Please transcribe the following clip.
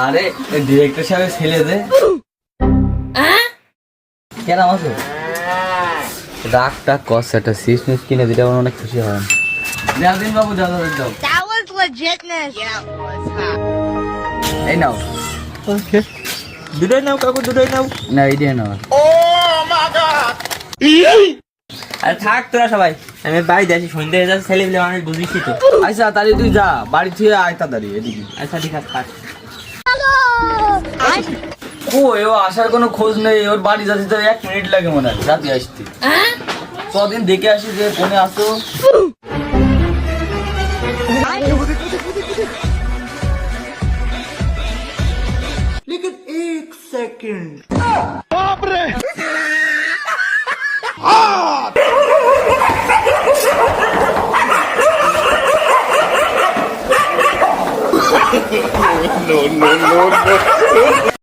আরে ডিরেক্টর সাহেব ছেলে দে কেন আমাকে রাগ টাক কস একটা সিস মিস কিনে দিলে আমার অনেক খুশি হয়। দিন বাবু দাও দাও দাও। That was legitness. Yeah, it was hot. এই নাও। ওকে দুটোই নাও কাকু, দুটোই নাও। না এই দিয়ে নাও। আরে থাক তোরা সবাই, আমি বাড়ি যাচ্ছি, সন্ধ্যে হয়ে যাচ্ছে, ছেলে পেলে অনেক বুঝিস তো। আচ্ছা তাহলে তুই যা বাড়ি থেকে আয় তাড়াতাড়ি এদিকে। আচ্ছা ঠিক আছে থাক। ও এ আসার কোনো খোঁজ নেই, ওর বাড়ি যাচ্ছে তো 1 মিনিট লাগে মনে হয় রাতে আসতে। কদিন দেখে আসি যে ফোনে আসো। no, no, no, no.